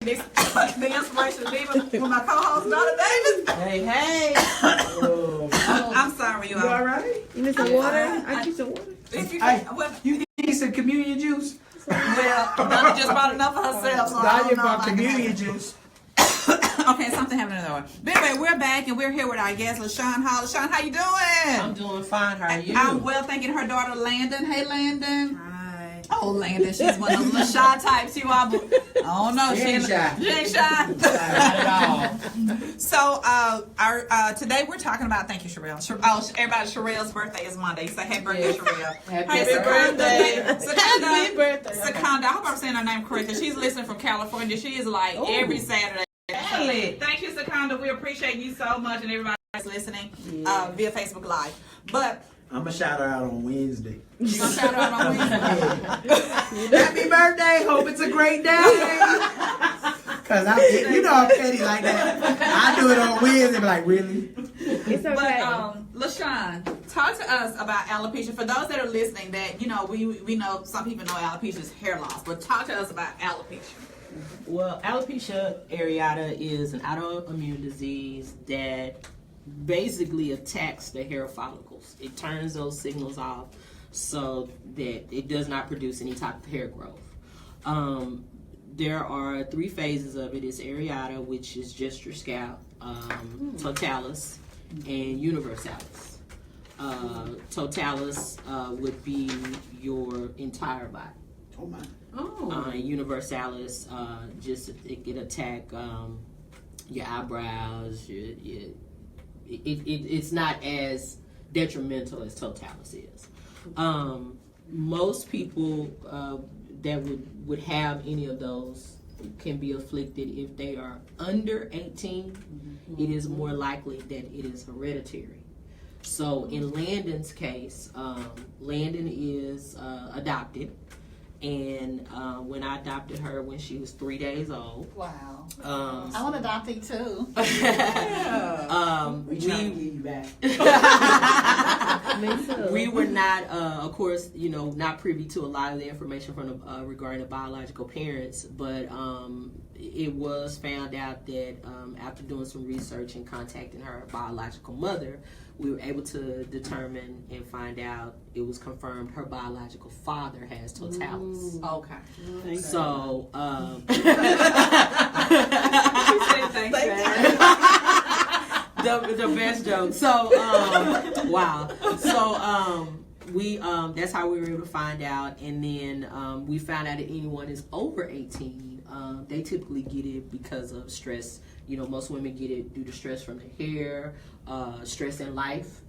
The Inspirational Diva with my co-host, Donna Davis. Hey. I'm sorry, you all. You all right? You need some water? I need some water. You need some communion juice? Well, Donna just bought enough for herself. So I Danya don't know bought if I can communion have it. juice. Okay, something happened in the door. But anyway, we're back and we're here with our guest, LaShaun Hall. LaShaun, how you doing? I'm doing fine. How are you? I'm well, thanking her daughter, Landon. Hey, Landon. Hi. Oh, Landon, she's one of those little shy types. You are. I don't know. She ain't shy. She ain't shy. Not at all. So, our today we're talking about. Thank you, Sherelle. Everybody, Sherelle's birthday is Monday. So, happy birthday, Sherelle. Happy birthday. Happy birthday. Secunda, I hope I'm saying her name correctly. She's listening from California. She is like every Saturday. Hey. Thank you, Secunda. We appreciate you so much, and everybody that's listening via Facebook Live. But I'm going to shout her out on Wednesday. you gonna shout her out on Wednesday? Happy birthday. Hope it's a great day. Because I'm petty like that. I do it on Wednesday, but like, really? It's okay. But LaShaun, talk to us about alopecia. For those that are listening, that we know some people know alopecia is hair loss, but talk to us about alopecia. Well, alopecia areata is an autoimmune disease that basically attacks the hair follicles. It turns those signals off so that it does not produce any type of hair growth. There are 3 phases of it. It's areata, which is just your scalp, totalis, and universalis. Totalis would be your entire body. Oh, my. Universalis, it can attack your eyebrows. It's not as detrimental as totalis is. Most people that would have any of those can be afflicted if they are under 18. It is more likely that it is hereditary. So in Landon's case, Landon is adopted. And when I adopted her when she was 3 days old. Wow. I want to adopt you too. We were not, of course, not privy to a lot of the information from the, regarding the biological parents, but it was found out that after doing some research and contacting her biological mother, we were able to determine and find out it was confirmed her biological father has totalis. Okay. So, the best joke. So, wow. So, we that's how we were able to find out, and then we found out that anyone is over 18. They typically get it because of stress. Most women get it due to stress from their hair, stress in life.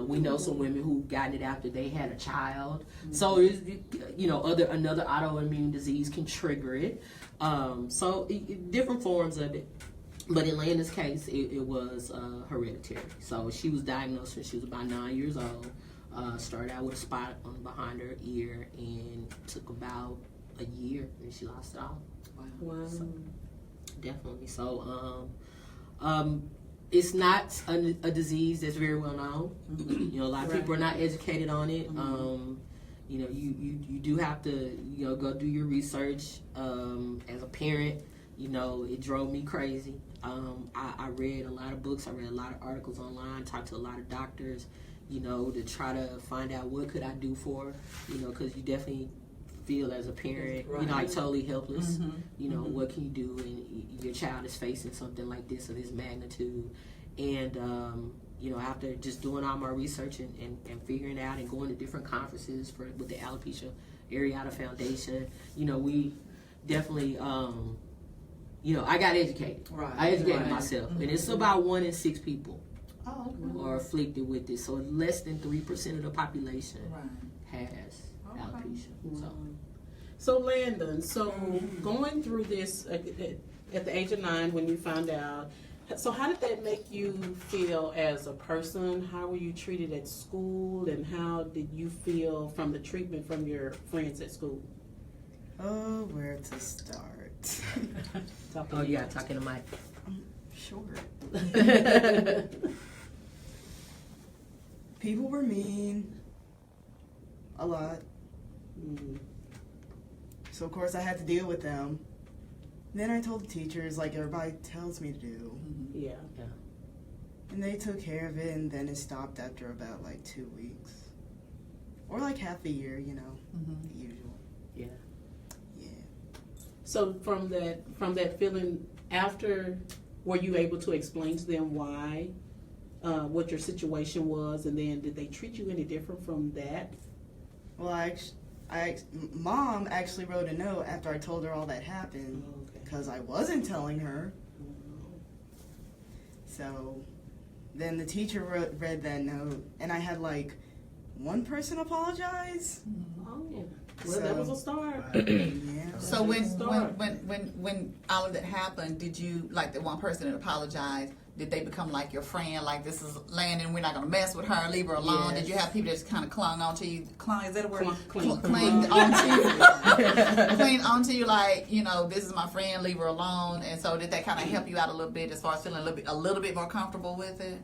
We know some women who've gotten it after they had a child. So, another autoimmune disease can trigger it. So, different forms of it. But in Landon's case, it was hereditary. So, she was diagnosed when she was about 9 years old. Started out with a spot behind her ear, and took about a year, and she lost it all. Wow. So, definitely. So, it's not a disease that's very well known. A lot of people are not educated on it. You do have to go do your research. As a parent, it drove me crazy. I read a lot of books. I read a lot of articles online. Talked to a lot of doctors. To try to find out what could I do for her. Because you definitely feel as a parent, like totally helpless. What can you do? And your child is facing something like this of this magnitude. And after just doing all my research and figuring out and going to different conferences with the Alopecia Areata Foundation, we definitely I got educated. I educated myself, and it's about 1 in 6 people are afflicted with this. So less than 3% of the population has alopecia. So Landon, going through this at the age of 9 when you found out, so how did that make you feel as a person? How were you treated at school, and how did you feel from the treatment from your friends at school? Oh, where to start? You gotta talk in the mic. Sure. People were mean. A lot. So of course I had to deal with them. Then I told the teachers, like everybody tells me to do. Yeah. And they took care of it, and then it stopped after about like 2 weeks. Or like half a year, you know, the usual. Yeah. Yeah. So from that feeling after, were you able to explain to them why, what your situation was, and then did they treat you any different from that? Well, Mom actually wrote a note after I told her all that happened, because I wasn't telling her. So then the teacher read that note, and I had like one person apologize. Oh, well, that was a start. Yeah. So when all of that happened, did you, like the one person that apologized, did they become like your friend? Like, this is Landon, we're not gonna mess with her, leave her alone. Yes. Did you have people that just kind of clung onto you? Clung, is that a word? Cling onto you. Cling onto you, like, you know, this is my friend, leave her alone. And so did that kind of help you out a little bit as far as feeling a little bit more comfortable with it?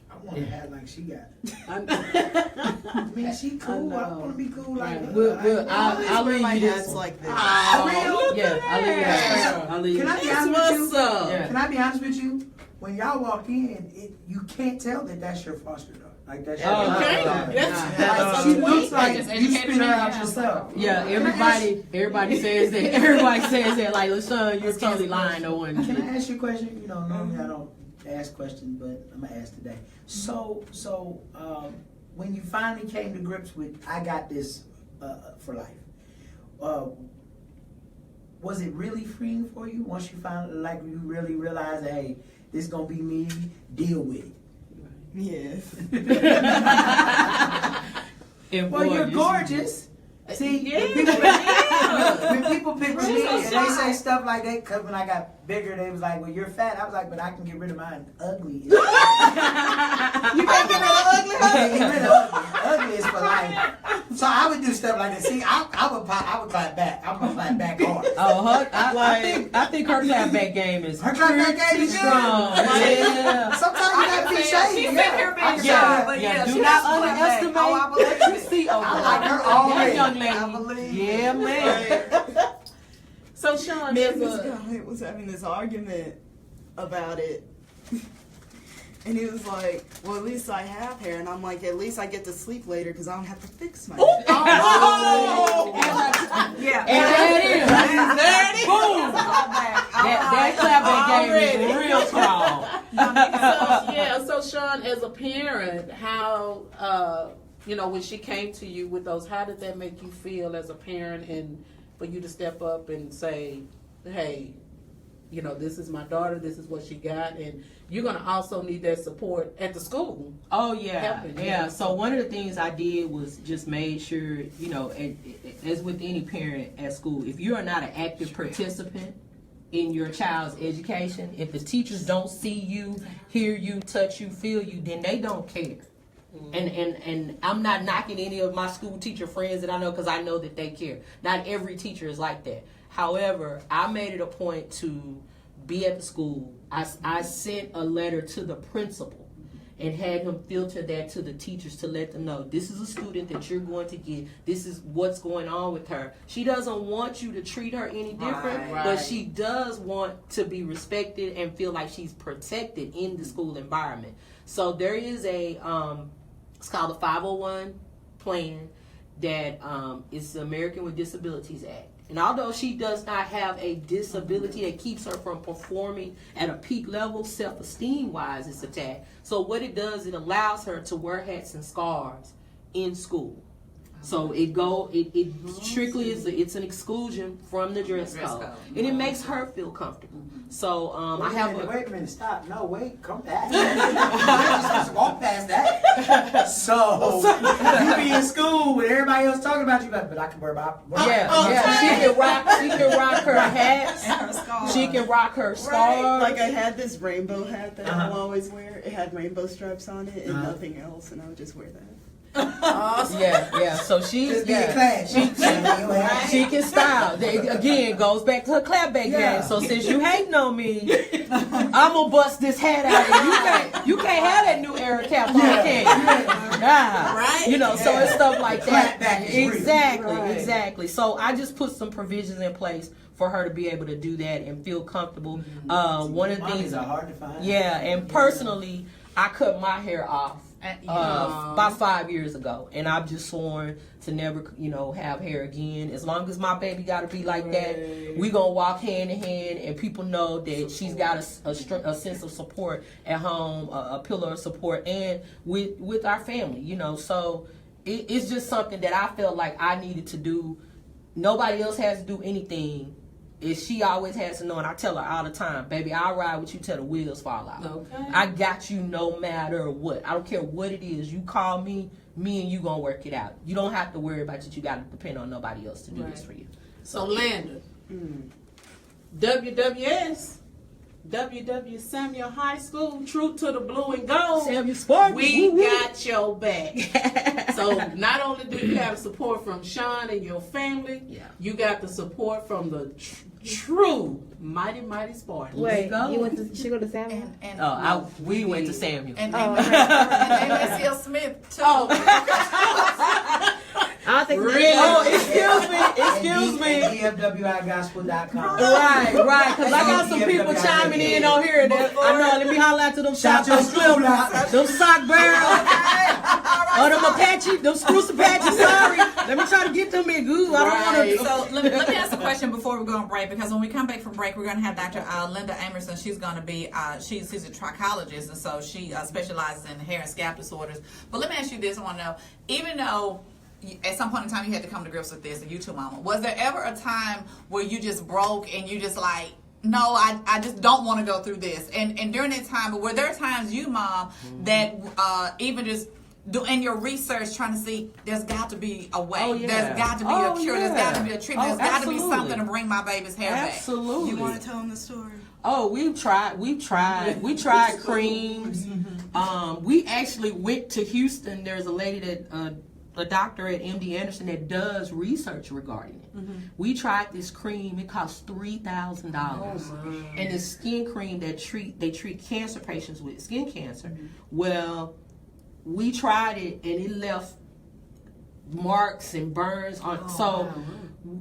I want to act like she got it. I Man, she cool. I want to be cool like her. I'll leave my you this hats one. like this. Yeah, I'll leave you that. I'll leave you Can I that. be honest with you? Yeah. Can I be honest with you? When y'all walk in, you can't tell that that's your foster daughter. Like that's your Okay. daughter. That's She sweet. looks like Just you educated spit her me, out yeah. yourself. Yeah, everybody says that. Everybody says that. Like, LaShaun, you're totally lying. No one. Can I ask you a question? You know, normally I don't ask questions, but I'm gonna ask today. So, when you finally came to grips with, I got this for life. Was it really freeing for you once you finally, like, you really realized, hey, this is gonna be me? Deal with it. Yes. And Well, boy, you're you- gorgeous. See, when people pick with me and they say stuff like that, because when I got bigger, they was like, well, you're fat. I was like, but I can get rid of mine ugly. You can't get rid of ugly, I huh? can get rid of ugly. Ugly is for life. So I would do stuff like that. See, I would clap back. I'm going to clap back hard. Oh, I think her clapback game is Her clapback game is strong. good. Yeah. Sometimes you got to be shady. She's been here being Yeah, but yeah. she Do not has to clap back. underestimate Oh, I believe what you it. see over I there. like her That already. young lady. I believe Yeah, man. So Sean, Me there's and this a guy was having this argument about it. And he was like, well, at least I have hair. And I'm like, at least I get to sleep later because I don't have to fix my hair. Yeah. And there it is. There it is. Boom. That clapback game is real strong. So Sean, as a parent, how when she came to you with those, how did that make you feel as a parent, and for you to step up and say, hey, this is my daughter, this is what she got, and you're going to also need that support at the school. Oh yeah, Helping, yeah. yeah. So one of the things I did was just made sure, as with any parent at school, if you are not an active participant in your child's education, if the teachers don't see you, hear you, touch you, feel you, then they don't care. And I'm not knocking any of my school teacher friends that I know, because I know that they care. Not every teacher is like that. However, I made it a point to be at the school. I sent a letter to the principal and had him filter that to the teachers to let them know, this is a student that you're going to get. This is what's going on with her. She doesn't want you to treat her any different, but she does want to be respected and feel like she's protected in the school environment. So there is it's called the 501 plan that is the American with Disabilities Act. And although she does not have a disability that keeps her from performing at a peak level, self-esteem wise, it's attacked. So what it does, it allows her to wear hats and scarves in school. So it strictly it's an exclusion from the dress code, and it makes her feel comfortable. So Wait a minute, stop. No, wait, come back. Just walk past that. So you be in school with everybody else talking about you, but I can wear my she can rock her hats, she can rock her scarves. Like I had this rainbow hat that I'll always wear. It had rainbow stripes on it and nothing else, and I would just wear that. Yeah. So she's Just be in class. she can style. Again, goes back to her clapback game. So since you hating on me, I'm gonna bust this hat out. And you can't have that new era cap on, can you? Right? So it's stuff like that. Clapback is real. Exactly. So I just put some provisions in place for her to be able to do that and feel comfortable. One of the Mommies things, are hard to find. yeah, and personally, I cut my hair off about 5 years ago, and I've just sworn to never, have hair again. As long as my baby got to be like that, we gonna walk hand in hand, and people know that she's got a sense of support at home, a pillar of support, and with our family, So it's just something that I felt like I needed to do. Nobody else has to do anything. She always has to know, and I tell her all the time, baby, I'll ride with you till the wheels fall out. Okay. I got you no matter what. I don't care what it is. You call me and you gonna work it out. You don't have to worry about it. You gotta depend on nobody else to do this for you. So Landon, WWS, WW Samuel High School, true to the blue and gold. Samuel Sport. We got your back. So not only do you have support from Sean and your family, you got the support from the true mighty Spartans. Wait, go. she go to Samuel? We went to Samuel. And Amicia Smith too. I don't think Really? Oh, excuse me. DFWIgospel.com. Right. Because I got some people chiming in on here. I know. Let me holler out to them Shout your school block. them sock barrels, or them Apache, them Spruce Apache. Sorry, let me try to get them in Google. I don't want to. So let me ask a question before we go on break, because when we come back from break, we're going to have Dr. Linda Amerson. She's going to be she's a trichologist, and so she specializes in hair and scalp disorders. But let me ask you this: I want to know, even though at some point in time you had to come to grips with this, and you too, Mama, was there ever a time where you just broke and you just like, no, I just don't want to go through this? And during that time, were there times you, Mom, that even just doing your research, trying to see, there's got to be a way, there's got to be a cure, there's got to be a treatment, there's got to be something to bring my baby's hair back? Absolutely. You want to tell them the story? Oh, we've tried creams. We actually went to Houston. There's a lady that a doctor at MD Anderson that does research regarding it. We tried this cream. It cost $3,000, and the skin cream that they treat cancer patients with skin cancer. Well, we tried it, and it left marks and burns on.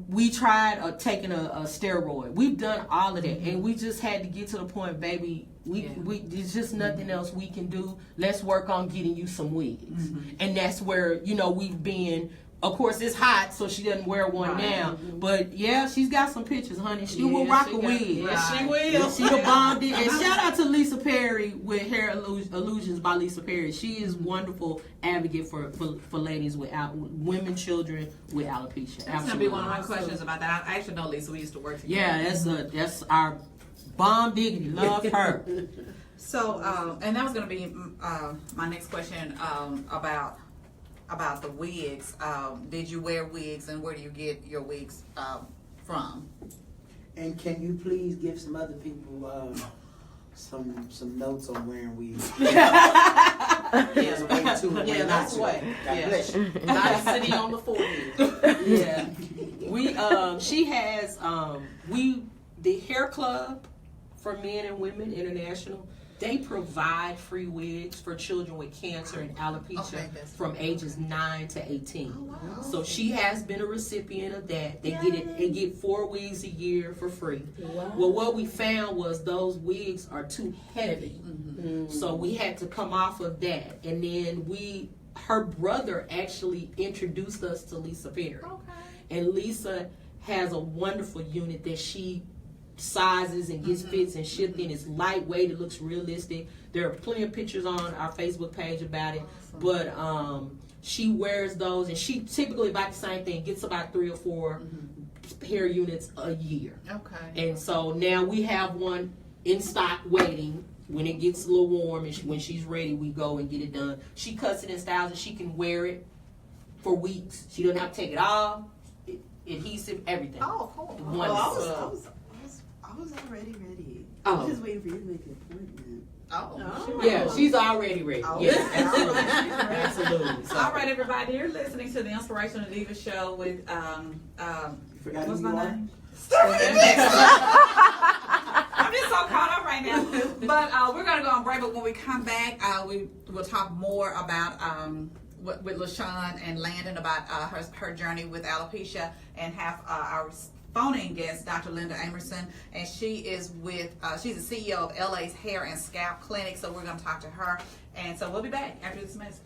We tried taking a steroid. We've done all of that, and we just had to get to the point, baby. There's just nothing else we can do. Let's work on getting you some wigs, and that's where we've been. Of course, it's hot, so she doesn't wear one now. But yeah, she's got some pictures, honey. She will rock a wig. Yes, she will. She the bomb. And shout out to Lisa Perry with Hair Illusions by Lisa Perry. She is wonderful advocate for ladies with women, children with alopecia. That's gonna be one of my questions about that. I actually know Lisa. We used to work together. Yeah, that's our bomb diggity. Love her. So, and that was gonna be my next question about the wigs. Did you wear wigs, and where do you get your wigs from? And can you please give some other people some notes on wearing wigs? There's a way to it. Yeah, that's the way. God bless you. Not sitting on the forehead. Yeah, she has the hair club for men and women international. They provide free wigs for children with cancer and alopecia from ages 9 to 18. Oh, wow. So she has been a recipient of that. They get 4 wigs a year for free. Wow. Well, what we found was those wigs are too heavy. So we had to come off of that. And then her brother actually introduced us to Lisa Perry. Okay. And Lisa has a wonderful unit that she sizes and gets fits and shipped in. It's lightweight. It looks realistic. There are plenty of pictures on our Facebook page about it. But she wears those, and she typically about the same thing. Gets about 3 or 4 hair units a year. Okay. And so now we have one in stock waiting. When it gets a little warm and when she's ready, we go and get it done. She cuts it in styles and she can wear it for weeks. She doesn't have to take it off. Adhesive, everything. Oh, cool. I was already ready. Oh. I was just waiting for you to make an appointment. Oh. Yeah, she's already ready. Oh. Yes, absolutely. So. All right, everybody, you're listening to the Inspirational Diva show with what's my name? I'm just so caught up right now. But we're gonna go on break. But when we come back, we will talk more about with LaShaun and Landon about her journey with alopecia, and have our phone-in guest, Dr. Linda Amerson, and she is with, she's the CEO of LA's Hair and Scalp Clinic, so we're going to talk to her. And so we'll be back after this message.